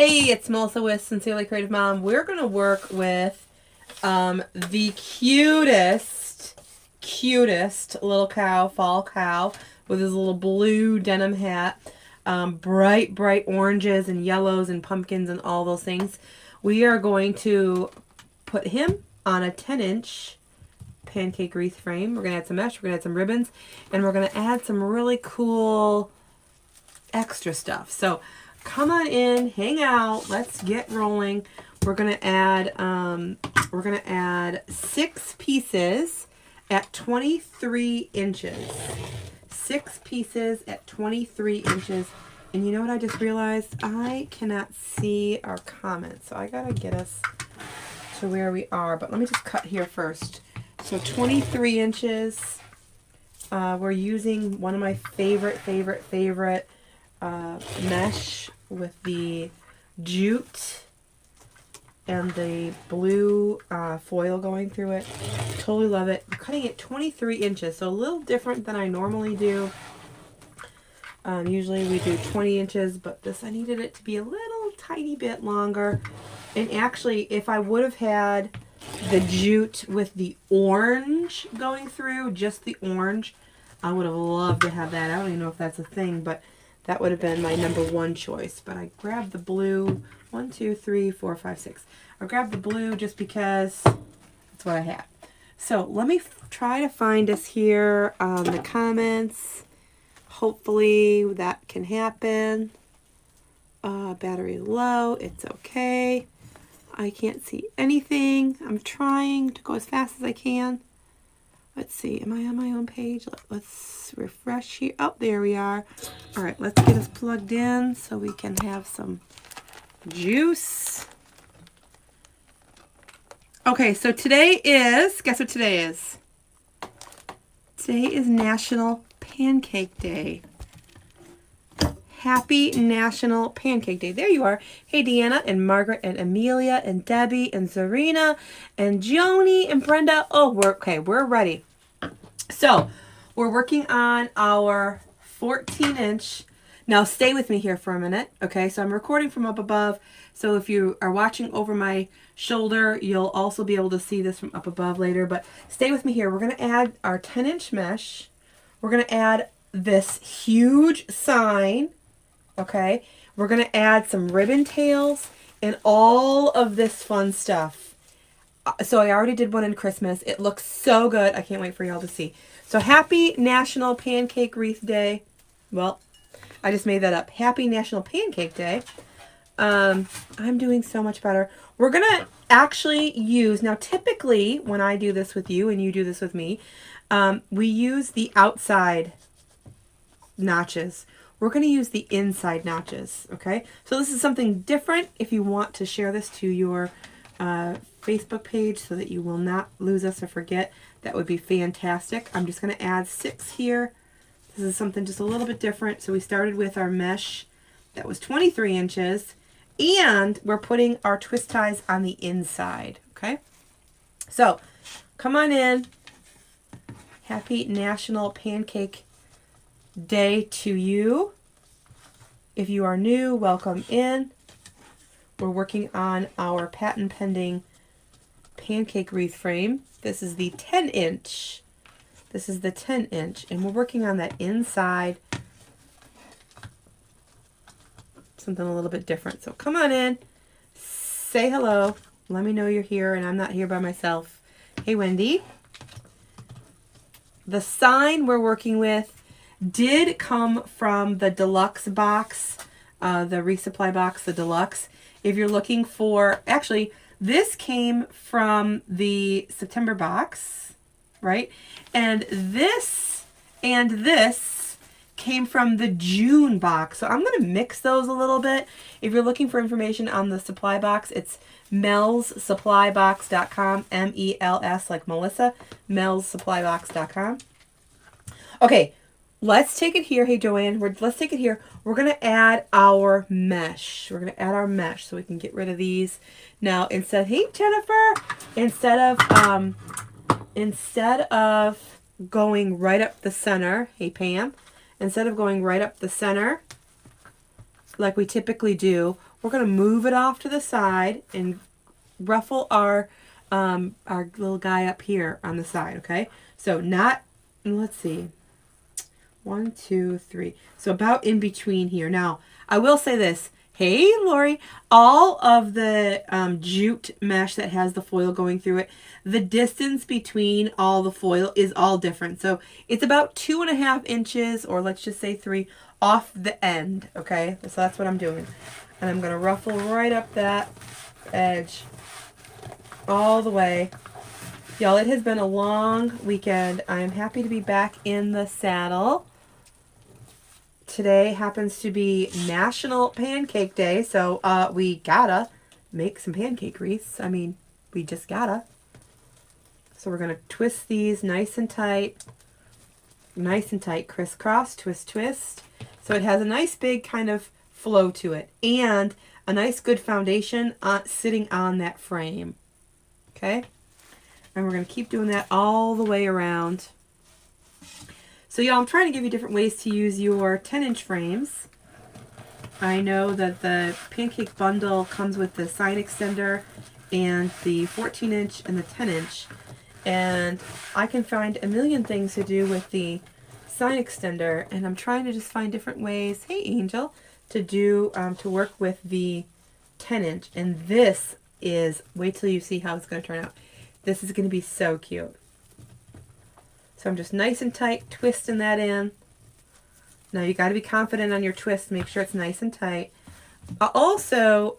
Hey, it's Melissa with Sincerely Creative Mom. We're going to work with the cutest little cow, fall cow, with his little blue denim hat. Bright oranges and yellows and pumpkins and all those things. We are going to put him on a 10-inch pancake wreath frame. We're going to add some mesh, we're going to add some ribbons, and we're going to add some really cool extra stuff. So come on in, hang out, let's get rolling. We're gonna add 6 pieces at 23 inches. 6 pieces at 23 inches. And you know what I just realized? I cannot see our comments, so I gotta get us to where we are. But let me just cut here first. So 23 inches. We're using one of my favorite mesh with the jute and the blue foil going through it. Totally love it. I'm cutting it 23 inches, so a little different than I normally do. Usually we do 20 inches, but this, I needed it to be a little tiny bit longer. And actually, if I would have had the jute with the orange going through, just the orange, I would have loved to have that. I don't even know if that's a thing, but that would have been my #1 choice. But I grabbed the blue. 1, 2, 3, 4, 5, 6. I grabbed the blue just because that's what I had. So let me try to find us here on the comments. Hopefully that can happen. Battery low. It's okay. I can't see anything. I'm trying to go as fast as I can. Let's see, am I on my own page? Let's refresh here. Oh, there we are. All right, let's get us plugged in so we can have some juice. Okay, so today is, guess what today is? Today is National Pancake Day. Happy National Pancake Day. There you are. Hey, Deanna and Margaret and Amelia and Debbie and Zarina and Joni and Brenda. Oh, we're ready. So, we're working on our 14-inch. Now, stay with me here for a minute, okay? So, I'm recording from up above. So, if you are watching over my shoulder, you'll also be able to see this from up above later. But stay with me here. We're going to add our 10-inch mesh. We're going to add this huge sign, okay? We're going to add some ribbon tails and all of this fun stuff. So I already did one in Christmas. It looks so good. I can't wait for y'all to see. So happy National Pancake Wreath Day. Well, I just made that up. Happy National Pancake Day. I'm doing so much better. We're going to actually use, now typically when I do this with you and you do this with me, we use the outside notches. We're going to use the inside notches, okay? So this is something different. If you want to share this to your Facebook page so that you will not lose us or forget, that would be fantastic. I'm just going to add 6 here. This is something just a little bit different. So we started with our mesh that was 23 inches, and we're putting our twist ties on the inside, okay? So come on in. Happy National Pancake Day to you. If you are new, welcome in. We're working on our patent pending pancake wreath frame. This is the 10-inch. This is the 10-inch, and we're working on that inside. Something a little bit different. So come on in, say hello, let me know you're here and I'm not here by myself. Hey, Wendy. The sign we're working with did come from the deluxe box, the resupply box, the deluxe. If you're looking for, actually, this came from the September box, right? And this came from the June box. So I'm going to mix those a little bit. If you're looking for information on the supply box, it's melsupplybox.com, M-E-L-S like Melissa, melsupplybox.com. Okay, let's take it here. Hey, Joanne, let's take it here. We're going to add our mesh. We're going to add our mesh so we can get rid of these. Now, hey, Jennifer, instead of going right up the center, hey, Pam, instead of going right up the center like we typically do, we're going to move it off to the side and ruffle our little guy up here on the side, okay? So not, let's see, 1, 2, 3. So about in between here. Now, I will say this. Hey, Lori, all of the jute mesh that has the foil going through it, the distance between all the foil is all different. So it's about 2.5 inches, or let's just say 3, off the end, okay? So that's what I'm doing. And I'm going to ruffle right up that edge all the way. Y'all, it has been a long weekend. I am happy to be back in the saddle. Today happens to be National Pancake Day, so we gotta make some pancake wreaths. I mean, we just gotta. So we're gonna twist these nice and tight, crisscross, twist, twist. So it has a nice big kind of flow to it, and a nice good foundation sitting on that frame. Okay, and we're gonna keep doing that all the way around. So y'all, I'm trying to give you different ways to use your 10-inch frames. I know that the pancake bundle comes with the sign extender and the 14-inch and the 10-inch. And I can find a million things to do with the sign extender, and I'm trying to just find different ways, hey Angel, to do to work with the 10-inch. And this is, wait till you see how it's going to turn out. This is going to be so cute. So I'm just nice and tight, twisting that in. Now you got to be confident on your twist. Make sure it's nice and tight. I also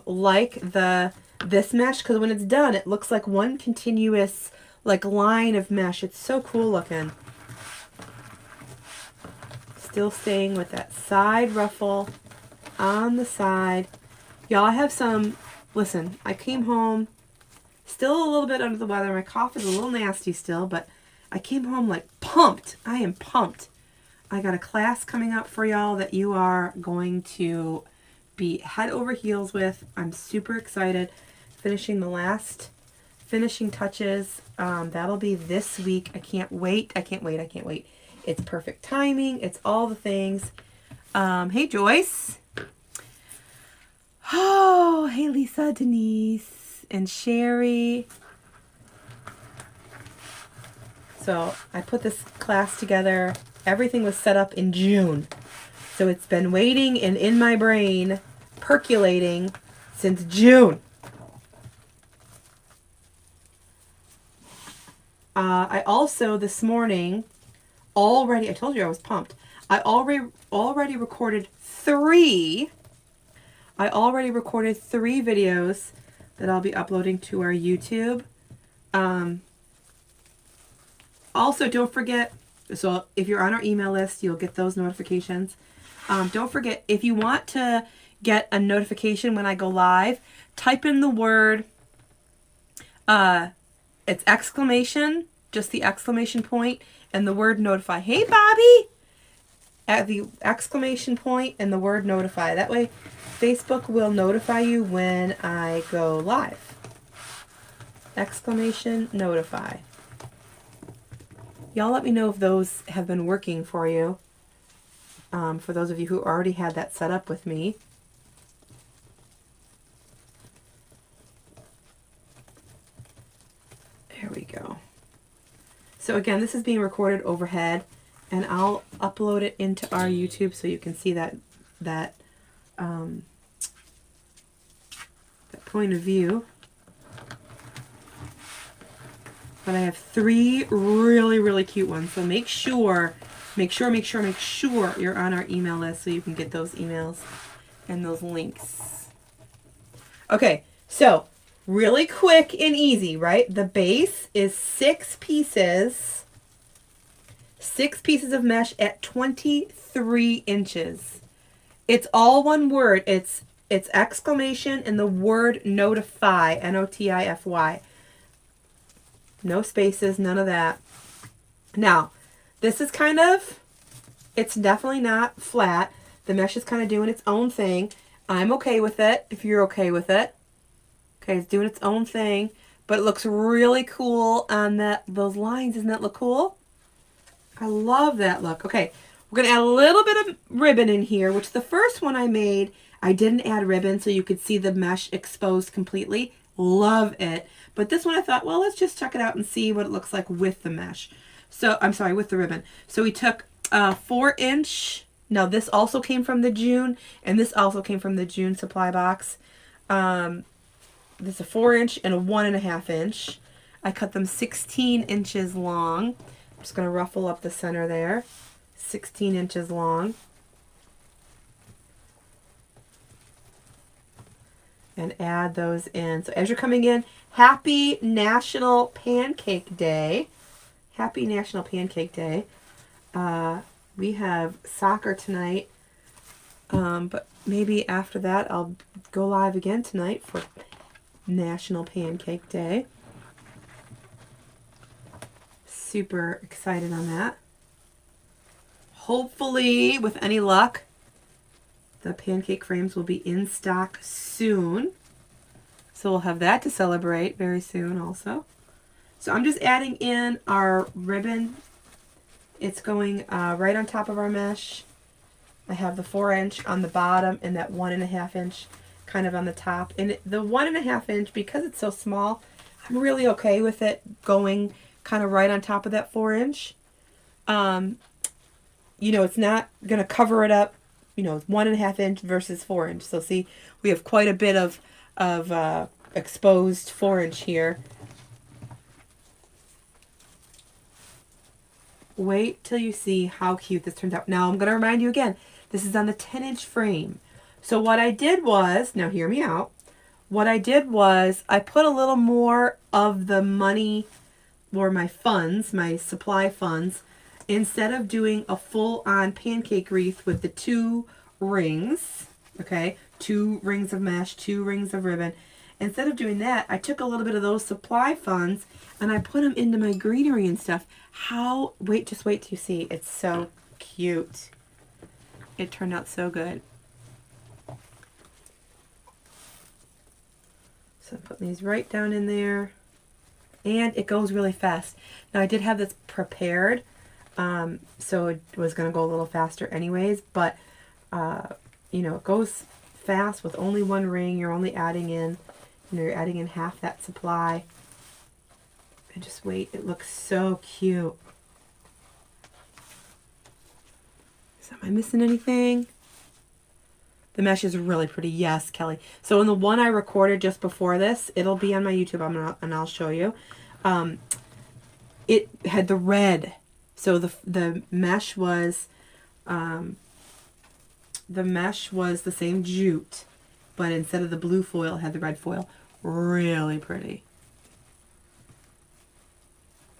like this mesh because when it's done, it looks like one continuous like line of mesh. It's so cool looking. Still staying with that side ruffle on the side. Y'all, I have some, listen, I came home still a little bit under the weather. My cough is a little nasty still, but I came home like pumped. I am pumped. I got a class coming up for y'all that you are going to be head over heels with. I'm super excited. Finishing the last finishing touches. That'll be this week. I can't wait. I can't wait. I can't wait. It's perfect timing. It's all the things. Hey, Joyce. Oh, hey, Lisa, Denise, and Sherry. So I put this class together. Everything was set up in June. So it's been waiting and in my brain, percolating since June. I also, this morning, I told you I was pumped. I already recorded 3 videos that I'll be uploading to our YouTube. Also, don't forget, so if you're on our email list, you'll get those notifications. Don't forget, if you want to get a notification when I go live, type in the word, it's exclamation, just the exclamation point, and the word notify. Hey, Bobby! At the exclamation point and the word notify. That way, Facebook will notify you when I go live. Exclamation notify. Y'all let me know if those have been working for you. For those of you who already had that set up with me. There we go. So again, this is being recorded overhead, and I'll upload it into our YouTube so you can see that point of view. But I have 3 really, really cute ones. So make sure you're on our email list so you can get those emails and those links. Okay, so really quick and easy, right? The base is 6 pieces. 6 pieces of mesh at 23 inches. It's all one word. It's exclamation and the word notify, Notify. No spaces, none of that. Now, this is it's definitely not flat. The mesh is kind of doing its own thing. I'm okay with it, if you're okay with it. Okay, it's doing its own thing, but it looks really cool on those lines. Doesn't that look cool? I love that look. Okay, We're going to add a little bit of ribbon in here, which the first one I made, I didn't add ribbon so you could see the mesh exposed completely. Love it. But this one I thought, well, let's just check it out and see what it looks like with the mesh. So, I'm sorry, with the ribbon. So we took 4-inch. Now this also came from the June, and this also came from the June supply box. This is a 4-inch and a 1.5 inch. I cut them 16 inches long. I'm just going to ruffle up the center there. 16 inches long. And add those in. So as you're coming in, happy National Pancake Day. Happy National Pancake Day. We have soccer tonight, but maybe after that I'll go live again tonight for National Pancake Day. Super excited on that. Hopefully, with any luck, the pancake frames will be in stock soon. So we'll have that to celebrate very soon also. So I'm just adding in our ribbon. It's going right on top of our mesh. I have the 4-inch on the bottom and that 1.5 inch kind of on the top. And the 1.5 inch, because it's so small, I'm really okay with it going kind of right on top of that 4-inch. You know, it's not going to cover it up. You know, 1.5 inch versus 4-inch. So see, we have quite a bit of exposed 4-inch here. Wait till you see how cute this turned out. Now I'm going to remind you again, this is on the 10-inch frame. So what I did was, now hear me out, what I did was I put a little more of the money or my funds, my supply funds, instead of doing a full-on pancake wreath with the 2 rings, okay, 2 rings of mesh, 2 rings of ribbon, instead of doing that, I took a little bit of those supply funds and I put them into my greenery and stuff. Just wait till you see. It's so cute. It turned out so good. So I'm putting these right down in there. And it goes really fast. Now I did have this prepared, so it was going to go a little faster anyways, but you know, it goes fast with only 1 ring. You're only adding in, you know, you're adding in half that supply. And just wait, it looks so cute. So am I missing anything? The mesh is really pretty. Yes, Kelly. So in the one I recorded just before this, it'll be on my YouTube, and I'll show you. It had the red. So the mesh was the same jute, but instead of the blue foil, it had the red foil. Really pretty.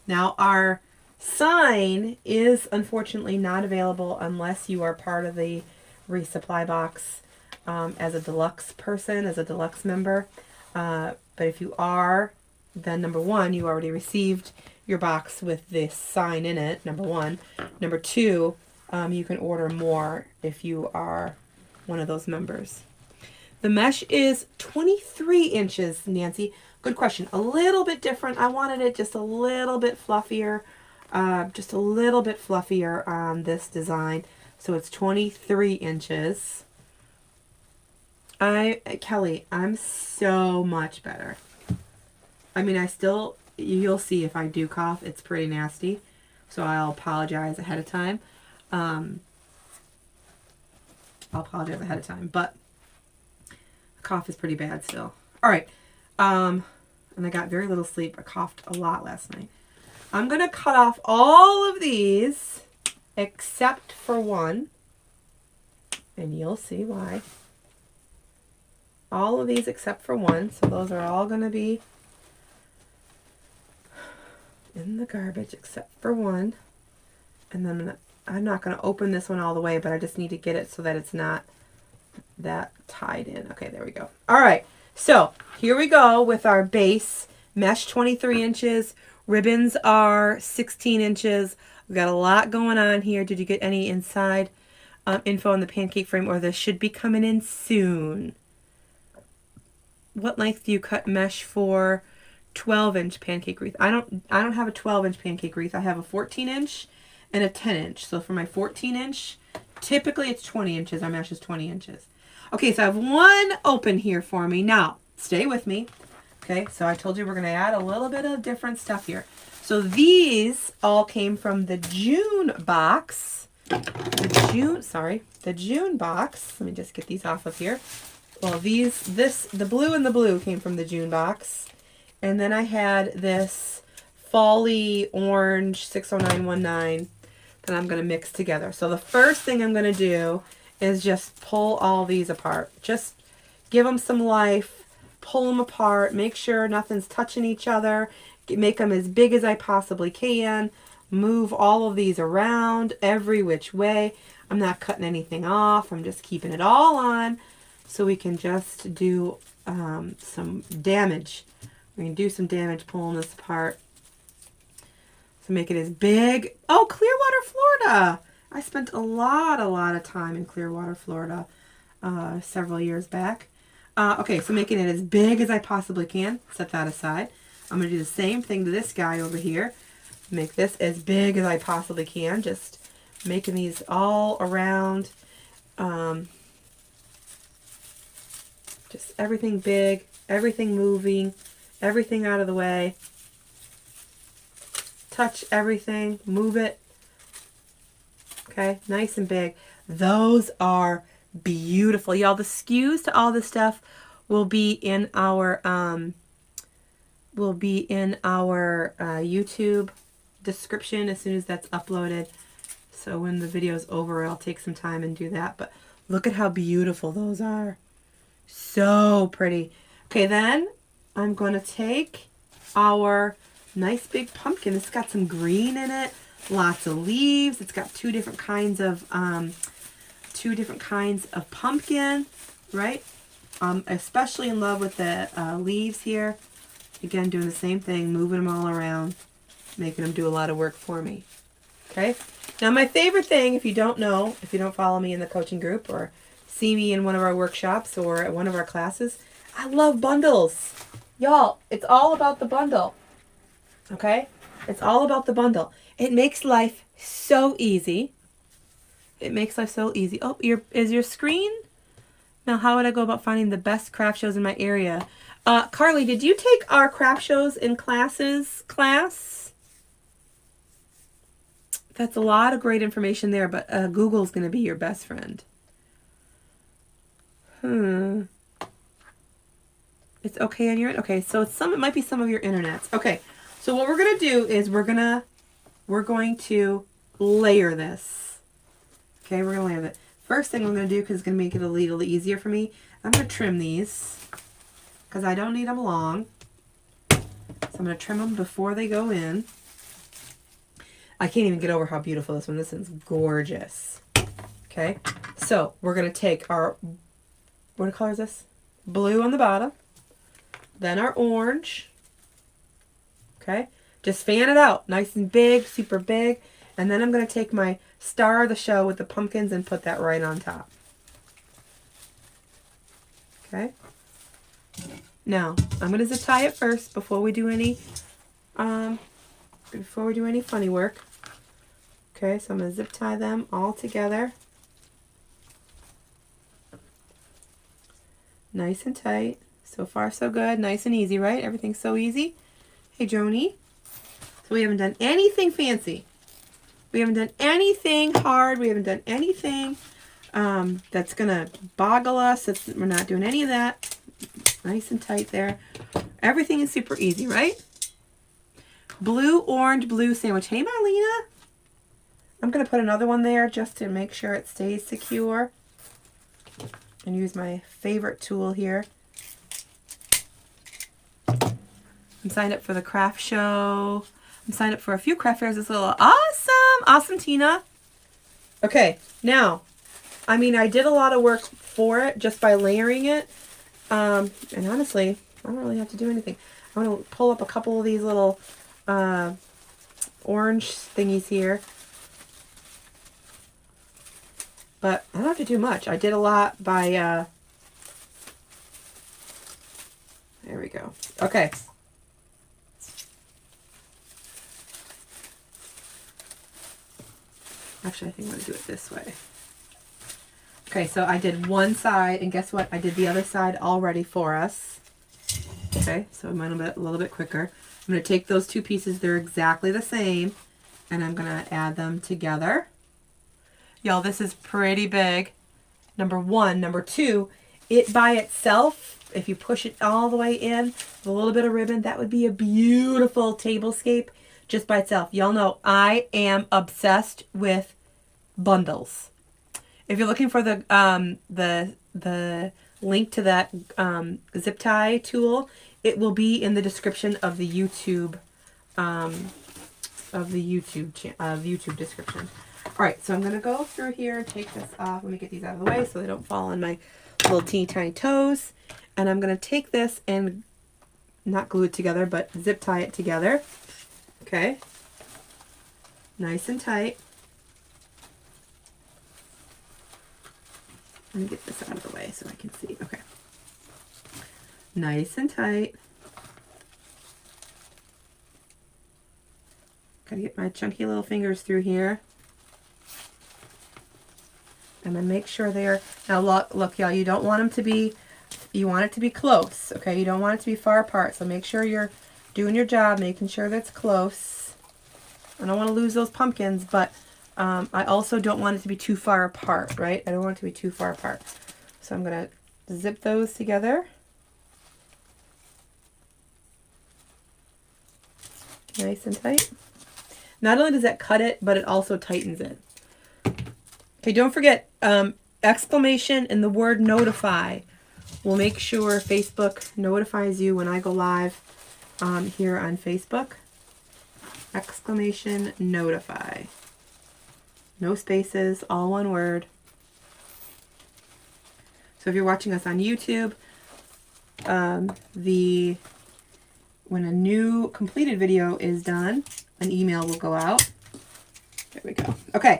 Now our sign is unfortunately not available unless you are part of the resupply box as a deluxe person, as a deluxe member. But if you are, then number 1, you already received your box with this sign in it, number 1. Number 2, you can order more if you are one of those members. The mesh is 23 inches, Nancy. Good question. A little bit different. I wanted it just a little bit fluffier. On this design. So it's 23 inches. Kelly, I'm so much better. I mean, you'll see if I do cough, it's pretty nasty. So I'll apologize ahead of time. But cough is pretty bad still. All right. And I got very little sleep. I coughed a lot last night. I'm going to cut off all of these except for one. And you'll see why. All of these except for one. So those are all going to be in the garbage except for one. And then I'm not going to open this one all the way, but I just need to get it so that it's not that tied in. Okay, there we go. All right. So here we go with our base mesh 23 inches. Ribbons are 16 inches. We've got a lot going on here. Did you get any inside info on the pancake frame, or this should be coming in soon? What length do you cut mesh for 12-inch pancake wreath? I don't have a 12-inch pancake wreath. I have a 14-inch, and a 10 inch. So for my 14 inch, typically it's 20 inches. Our mesh is 20 inches. Okay, so I have one open here for me. Now, stay with me. Okay, so I told you we're going to add a little bit of different stuff here. So these all came from the June box. The June box. Let me just get these off of here. Well, the blue and the blue came from the June box. And then I had this Folly Orange 60919 that I'm going to mix together. So the first thing I'm going to do is just pull all these apart. Just give them some life, pull them apart, make sure nothing's touching each other, make them as big as I possibly can, move all of these around every which way. I'm not cutting anything off. I'm just keeping it all on so we can just do some damage. We're going to do some damage pulling this apart. So make it as big. Oh, Clearwater, Florida. I spent a lot of time in Clearwater, Florida several years back. Okay, so making it as big as I possibly can. Set that aside. I'm going to do the same thing to this guy over here. Make this as big as I possibly can. Just making these all around. Just everything big, everything moving, everything out of the way. Touch everything, move it. Okay, nice and big. Those are beautiful. Y'all, the SKUs to all this stuff will be in our YouTube description as soon as that's uploaded. So when the video's over, I'll take some time and do that. But look at how beautiful those are. So pretty. Okay, then I'm going to take our nice big pumpkin. It's got some green in it, lots of leaves. It's got two different kinds of pumpkin, right? Especially in love with the leaves here. Again, doing the same thing, moving them all around, making them do a lot of work for me. Okay. Now my favorite thing, if you don't know, if you don't follow me in the coaching group or see me in one of our workshops or at one of our classes, I love bundles. Y'all, it's all about the bundle. Okay? It's all about the bundle. It makes life so easy. It makes life so easy. Oh, is your screen? Now, how would I go about finding the best craft shows in my area? Carly, did you take our craft shows in class? That's a lot of great information there, but Google's going to be your best friend. It's okay on your end? Okay, so it might be some of your internets. Okay, so what we're going to do is we're going to layer this. Okay, we're going to layer it. First thing I'm going to do, because it's going to make it a little easier for me, I'm going to trim these because I don't need them long. So I'm going to trim them before they go in. I can't even get over how beautiful this one is. This is gorgeous. Okay, so we're going to take our, what color is this? Blue on the bottom. Then our orange. Okay, just fan it out. Nice and big, super big. And then I'm going to take my star of the show with the pumpkins and put that right on top. Okay. Now, I'm going to zip tie it first before we do any funny work. Okay, so I'm going to zip tie them all together. Nice and tight. So far, so good. Nice and easy, right? Everything's so easy. Hey, Joni. So we haven't done anything fancy. We haven't done anything hard. We haven't done anything that's going to boggle us. We're not doing any of that. Nice and tight there. Everything is super easy, right? Blue, orange, blue sandwich. Hey, Marlena. I'm going to put another one there just to make sure it stays secure. And use my favorite tool here. I'm signed up for the craft show. I'm signed up for a few craft fairs. It's a little awesome. Awesome, Tina. Okay, now, I mean, I did a lot of work for it just by layering it. And honestly, I don't really have to do anything. I'm going to pull up a couple of these little orange thingies here. But I don't have to do much. I did a lot by, there we go. Okay. Actually, I think I'm going to do it this way. Okay, so I did one side, and guess what? I did the other side already for us. Okay, so I'm going to a little bit quicker. I'm going to take those two pieces, they're exactly the same, and I'm going to add them together. Y'all, this is pretty big. Number one. Number two, it by itself, if you push it all the way in with a little bit of ribbon, that would be a beautiful tablescape just by itself. Y'all know I am obsessed with bundles. If you're looking for the link to that zip tie tool, it will be in the description of the YouTube YouTube description. All right, so I'm going to go through here and take this off. Let me get these out of the way so they don't fall on my little teeny tiny toes. And I'm going to take this and not glue it together, but zip tie it together. Okay. Nice and tight. Let me get this out of the way so I can see. Okay. Nice and tight. Gotta get my chunky little fingers through here. And then make sure they're, now look y'all, you don't want them to be, you want it to be close, okay? You don't want it to be far apart. So make sure you're doing your job, making sure that's close. I don't want to lose those pumpkins, but I also don't want it to be too far apart, right? I don't want it to be too far apart. So I'm going to zip those together. Nice and tight. Not only does that cut it, but it also tightens it. Okay, don't forget, exclamation and the word notify will make sure Facebook notifies you when I go live here on Facebook. Exclamation notify. No spaces, all one word. So if you're watching us on YouTube, when a new completed video is done, an email will go out. There we go. Okay.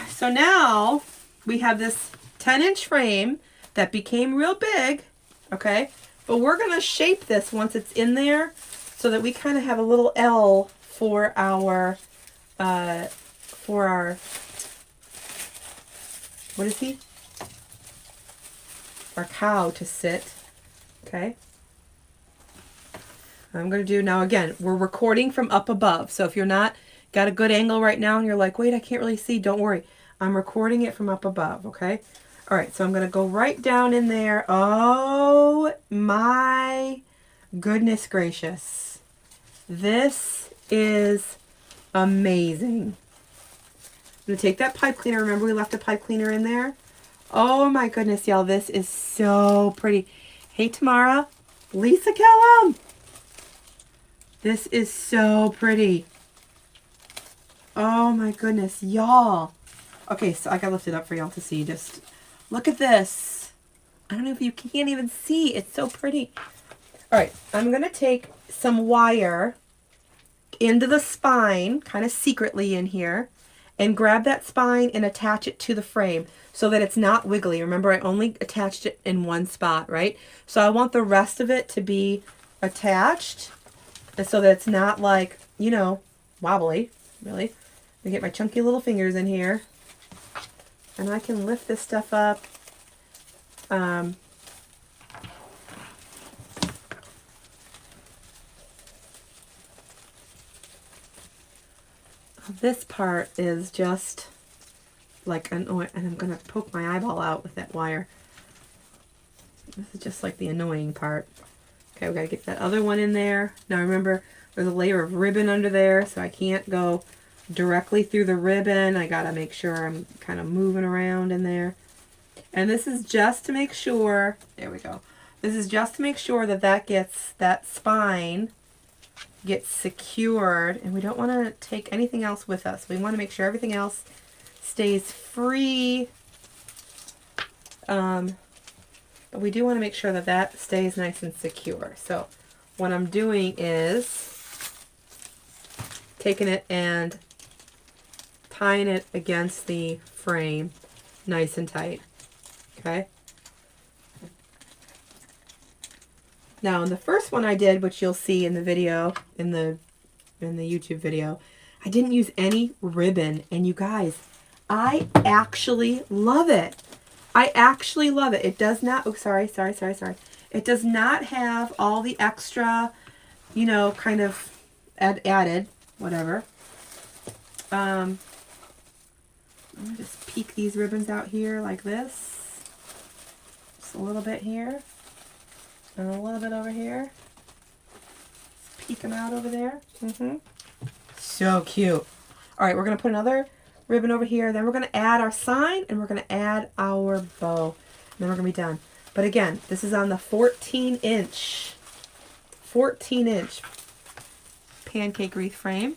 So now we have this 10-inch frame that became real big, okay? But we're going to shape this once it's in there so that we kind of have a little L for our, what is he? Our cow to sit, okay? I'm going to do, now again, we're recording from up above. So if you're not got a good angle right now and you're like, wait, I can't really see, don't worry. I'm recording it from up above, okay? All right, so I'm going to go right down in there. Oh my goodness gracious. This is amazing. I'm going to take that pipe cleaner. Remember we left a pipe cleaner in there? Oh my goodness, y'all. This is so pretty. Hey, Tamara. Lisa Kellum. This is so pretty. Oh my goodness, y'all. Okay, so I got to lift it up for y'all to see. Just look at this. I don't know if you can't even see. It's so pretty. All right, I'm going to take some wire into the spine, kind of secretly in here, and grab that spine and attach it to the frame so that it's not wiggly. Remember, I only attached it in one spot, right? So I want the rest of it to be attached so that it's not like, you know, wobbly, really. Let me get my chunky little fingers in here. And I can lift this stuff up. This part is just like and I'm going to poke my eyeball out with that wire. This is just like the annoying part. Okay, we got to get that other one in there. Now remember, there's a layer of ribbon under there, so I can't go directly through the ribbon. I got to make sure I'm kind of moving around in there. And this is just to make sure, there we go. This is just to make sure that that spine gets secured, and we don't want to take anything else with us. We want to make sure everything else stays free. But we do want to make sure that that stays nice and secure. So what I'm doing is taking it and tying it against the frame nice and tight. Okay. Now in the first one I did, which you'll see in the video, in the YouTube video, I didn't use any ribbon. And you guys, I actually love it. I actually love it. It does not, oh, sorry. It does not have all the extra, you know, kind of added, whatever. Let me just peek these ribbons out here like this. Just a little bit here. And a little bit over here. Just peek them out over there. So cute. All right, we're going to put another ribbon over here. Then we're going to add our sign and we're going to add our bow. And then we're going to be done. But again, this is on the 14-inch pancake wreath frame.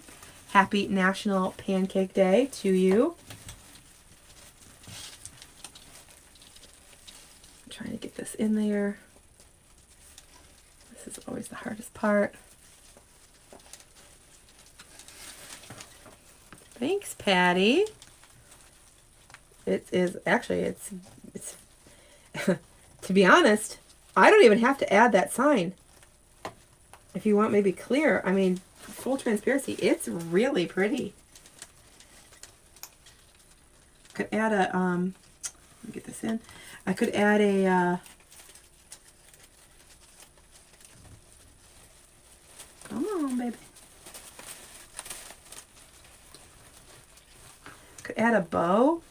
Happy National Pancake Day to you. I'm trying to get this in there. This is always the hardest part. Thanks, Patty. It is actually, it's to be honest, I don't even have to add that sign. If you want maybe clear, I mean, full transparency, it's really pretty. Could add a, let me get this in. I could add a, come on, baby. Could add a bow.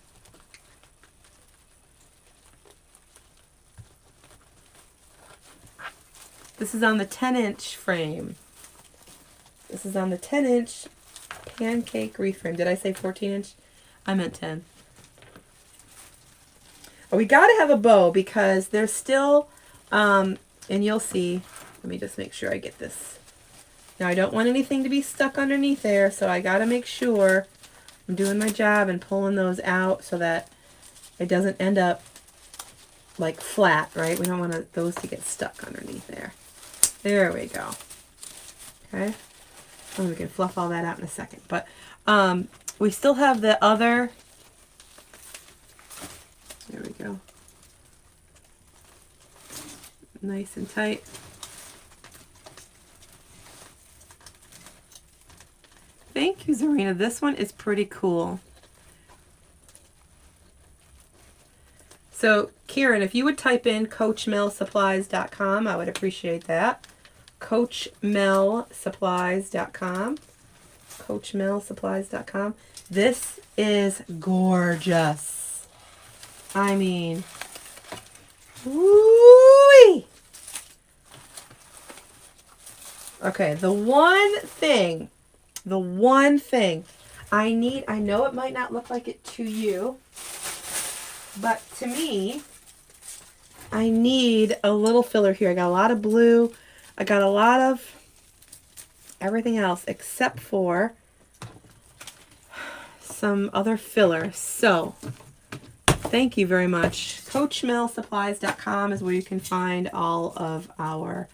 This is on the 10-inch frame. This is on the 10-inch pancake wreath frame. Did I say 14-inch? I meant 10. Oh, we got to have a bow because there's still, and you'll see, let me just make sure I get this. Now, I don't want anything to be stuck underneath there, so I got to make sure I'm doing my job and pulling those out so that it doesn't end up like flat, right? We don't want those to get stuck underneath there. There we go. Okay. And we can fluff all that out in a second. But we still have the other, there we go. Nice and tight. Thank you, Zarina. This one is pretty cool. So, Kieran, if you would type in CoachMelSupplies.com, I would appreciate that. CoachMelSupplies.com. CoachMelSupplies.com. This is gorgeous. I mean, woo-wee. Okay, the one thing I need, I know it might not look like it to you, but to me, I need a little filler here. I got a lot of blue. I got a lot of everything else except for some other filler. So, thank you very much. CoachMelSupplies.com is where you can find all of our,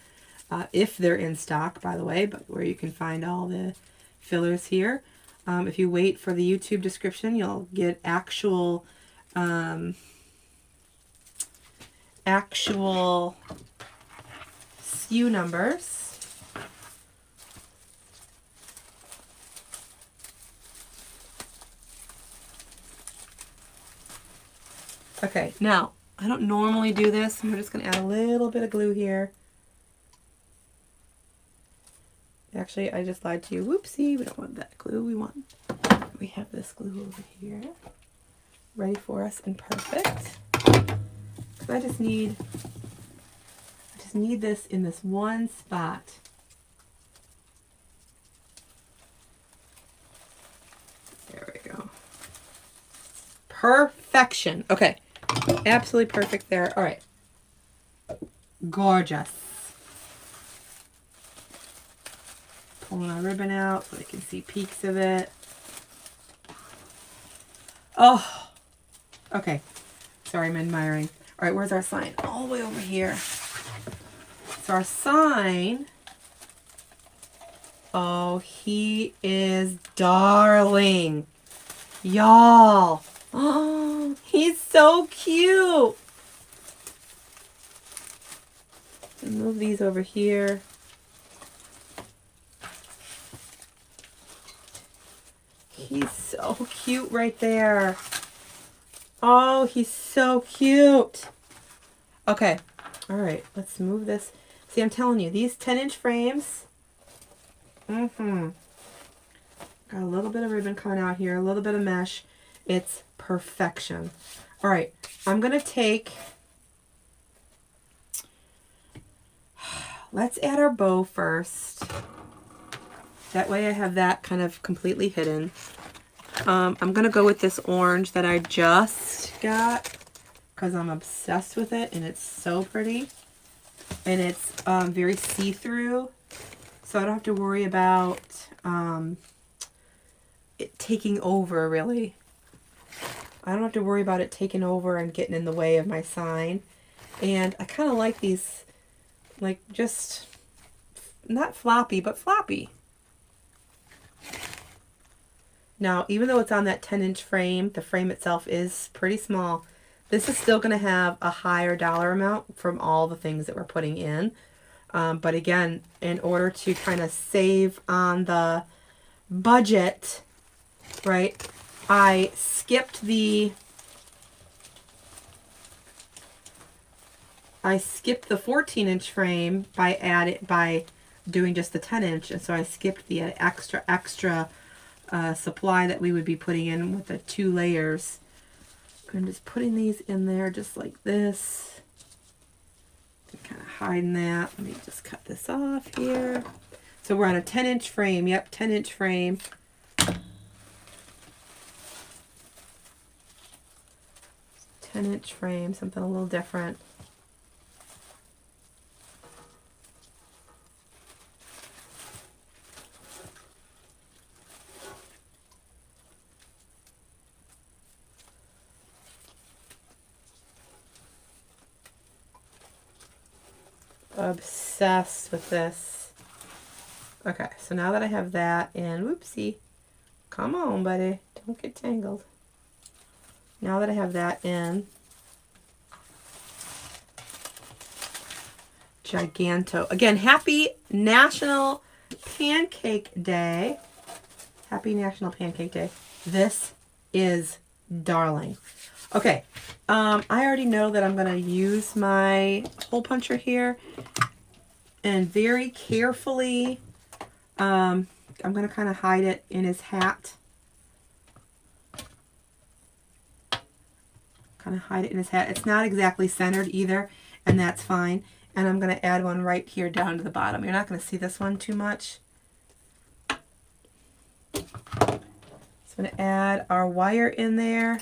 if they're in stock, by the way, but where you can find all the fillers here. If you wait for the YouTube description, you'll get actual SKU numbers. Okay, now, I don't normally do this. I'm just going to add a little bit of glue here. Actually, I just lied to you. Whoopsie, we don't want that glue. We have this glue over here, ready for us and perfect. I just need this in this one spot. There we go. Perfection. Okay. Absolutely perfect there. All right. Gorgeous. Pulling our ribbon out so I can see peaks of it. Oh, okay. Sorry, I'm admiring. All right, where's our sign? All the way over here. So our sign, oh, he is darling. Y'all. Oh, he's so cute. And move these over here. He's so cute right there. Oh, he's so cute. Okay. All right. Let's move this. See, I'm telling you, these 10-inch frames. Got a little bit of ribbon coming out here. A little bit of mesh. It's perfection. All right. I'm going to take... Let's add our bow first. That way I have that kind of completely hidden. I'm going to go with this orange that I just got because I'm obsessed with it and it's so pretty. And it's very see-through, so I don't have to worry about it taking over, really. I don't have to worry about it taking over and getting in the way of my sign. And I kind of like these, like, just not floppy, but floppy. Now, even though it's on that 10-inch frame, the frame itself is pretty small. This is still going to have a higher dollar amount from all the things that we're putting in. But again, in order to kind of save on the budget, right, I skipped the 14-inch frame by doing just the 10-inch, and so I skipped the extra supply that we would be putting in with the 2 layers. I'm just putting these in there just like this. Kind of hiding that. Let me just cut this off here. So we're on a 10-inch frame. Yep, 10-inch frame. 10-inch frame, something a little different. Obsessed with this. Okay, so now that I have that in, whoopsie, come on, buddy, don't get tangled. Now that I have that in, Giganto. Again, happy National Pancake Day. Happy National Pancake Day. This is darling. Okay, I already know that I'm going to use my hole puncher here and very carefully, I'm going to kind of hide it in his hat. Kind of hide it in his hat. It's not exactly centered either, and that's fine. And I'm going to add one right here down to the bottom. You're not going to see this one too much. So I'm going to add our wire in there.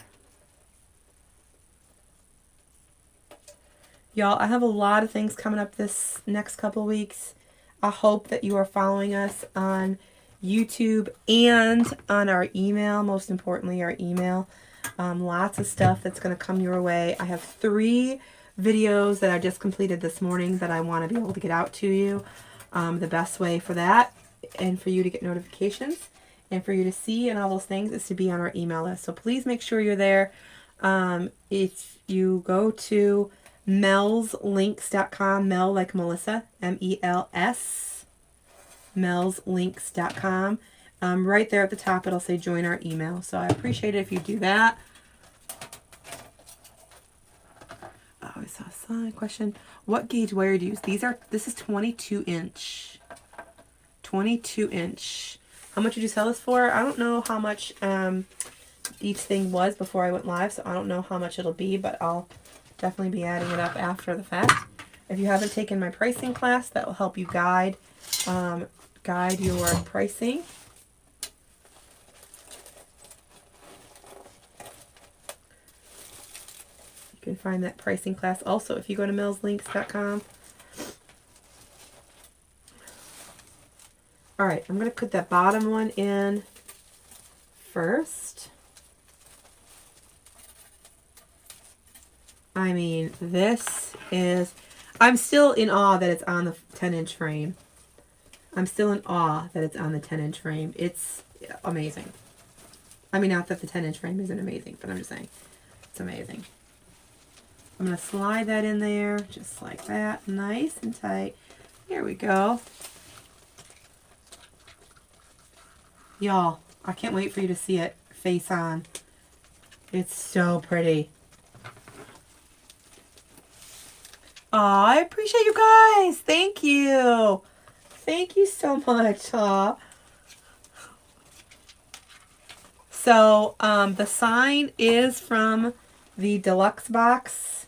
Y'all, I have a lot of things coming up this next couple of weeks. I hope that you are following us on YouTube and on our email, most importantly, our email. Lots of stuff that's going to come your way. I have 3 videos that I just completed this morning that I want to be able to get out to you. The best way for that and for you to get notifications and for you to see and all those things is to be on our email list. So please make sure you're there. If you go to melslinks.com, Mel like Melissa, M-E-L-S, melslinks.com. Right there at the top, it'll say join our email. So I appreciate it if you do that. Oh, I saw a sign question. What gauge wire do you use? This is 22 inch. 22 inch. How much did you sell this for? I don't know how much each thing was before I went live, so I don't know how much it'll be, but I'll definitely be adding it up after the fact. If you haven't taken my pricing class, that will help you guide your pricing. You can find that pricing class also if you go to melslinks.com. All right, I'm going to put that bottom one in first. I mean, this is... I'm still in awe that it's on the 10-inch frame. I'm still in awe that it's on the 10-inch frame. It's amazing. I mean, not that the 10-inch frame isn't amazing, but I'm just saying it's amazing. I'm going to slide that in there just like that. Nice and tight. Here we go. Y'all, I can't wait for you to see it face on. It's so pretty. Aw, I appreciate you guys. Thank you. Thank you so much. Aw. So, the sign is from the deluxe box.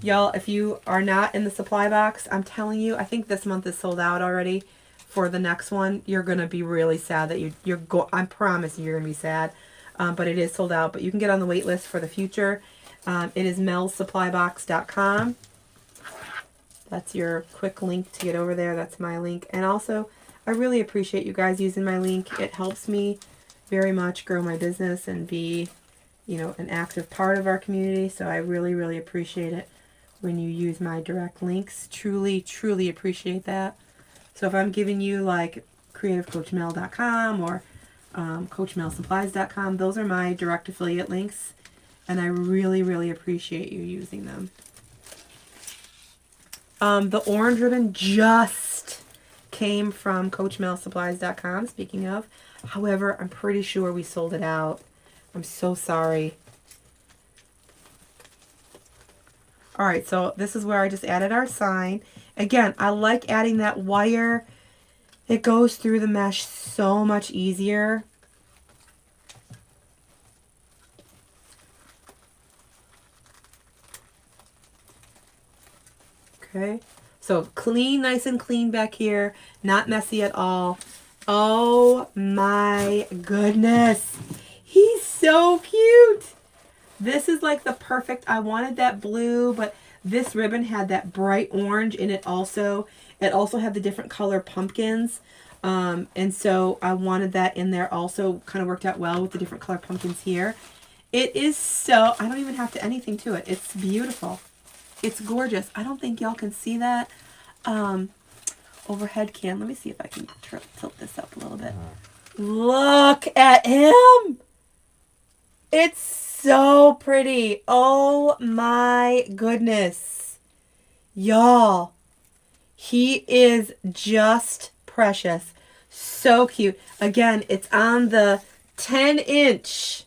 Y'all, if you are not in the supply box, I'm telling you, I think this month is sold out already for the next one. You're going to be really sad that I promise you're going to be sad. But it is sold out. But you can get on the wait list for the future. It is melsupplybox.com. That's your quick link to get over there. That's my link. And also, I really appreciate you guys using my link. It helps me very much grow my business and be, you know, an active part of our community. So I really, really appreciate it when you use my direct links. Truly, truly appreciate that. So if I'm giving you like creativecoachmel.com or coachmelsupplies.com, those are my direct affiliate links. And I really, really appreciate you using them. The orange ribbon just came from coachmelsupplies.com, speaking of. However, I'm pretty sure we sold it out. I'm so sorry. Alright, so this is where I just added our sign. Again, I like adding that wire. It goes through the mesh so much easier. Okay, so clean, nice and clean back here. Not messy at all. Oh my goodness. He's so cute. This is like the perfect, I wanted that blue, but this ribbon had that bright orange in it also. It also had the different color pumpkins. And so I wanted that in there also. Kind of worked out well with the different color pumpkins here. It is so, I don't even have to anything to it. It's beautiful. It's gorgeous. I don't think y'all can see that. Overhead cam. Let me see if I can tilt this up a little bit. Look at him. It's so pretty. Oh my goodness. Y'all. He is just precious. So cute. Again, it's on the 10-inch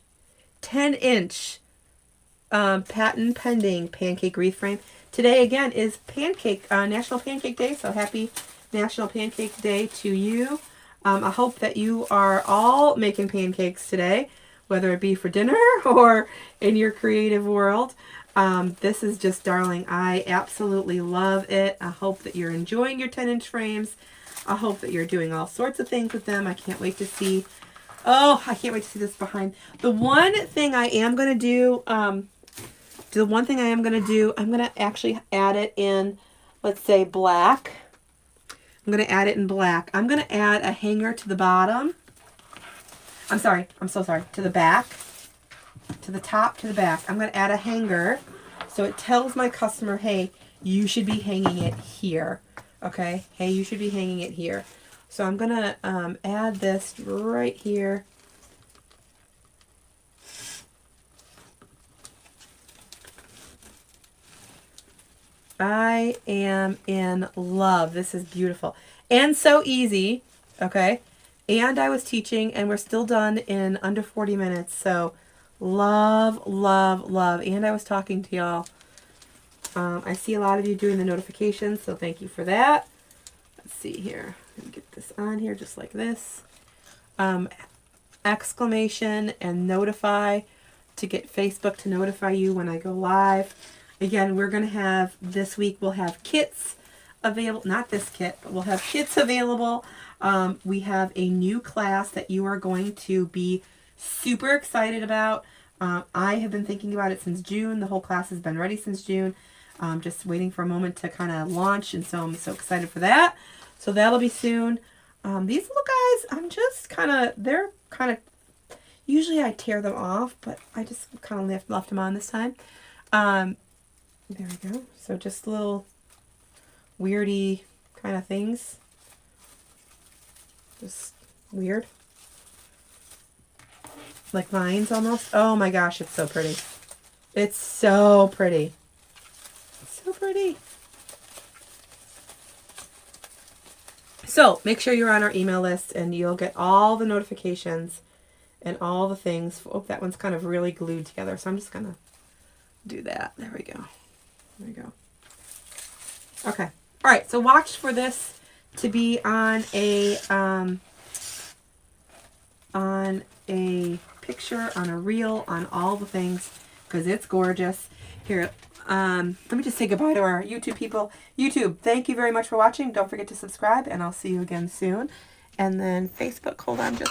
patent pending pancake wreath frame. Today again is National Pancake Day, so happy National Pancake Day to you. I hope that you are all making pancakes today, whether it be for dinner or in your creative world. This is just darling. I absolutely love it. I hope that you're enjoying your 10-inch frames. I hope that you're doing all sorts of things with them. I can't wait to see. Oh, I can't wait to see this behind. The one thing I am going to do, I'm going to actually add it in, let's say, black. I'm going to add it in black. I'm going to add a hanger to the bottom. I'm so sorry. To the back. To the top, to the back. I'm going to add a hanger. So it tells my customer, hey, you should be hanging it here. Okay? Hey, you should be hanging it here. So I'm going to add this right here. I am in love. This is beautiful. And so easy. Okay? And I was teaching, and we're still done in under 40 minutes. So love, love, love. And I was talking to y'all. I see a lot of you doing the notifications, so thank you for that. Let's see here. Let me get this on here just like this. Exclamation and notify to get Facebook to notify you when I go live. Again, we're going to have, this week we'll have kits available. Not this kit, but we'll have kits available. We have a new class that you are going to be super excited about. I have been thinking about it since June. The whole class has been ready since June. Just waiting for a moment to kind of launch, and so I'm so excited for that. So that'll be soon. These little guys, I'm just they're kind of, usually I tear them off, but I just kind of left them on this time. There we go. So just little weirdy kind of things. Just weird. Like vines almost. Oh my gosh, it's so pretty. It's so pretty. It's so pretty. So make sure you're on our email list and you'll get all the notifications and all the things. Oh, that one's kind of really glued together. So I'm just going to do that. There we go. There we go. Okay. All right. So watch for this to be on a picture, on a reel, on all the things, because it's gorgeous. Here, let me just say goodbye to our YouTube people. YouTube, thank you very much for watching. Don't forget to subscribe, and I'll see you again soon. And then Facebook, hold on just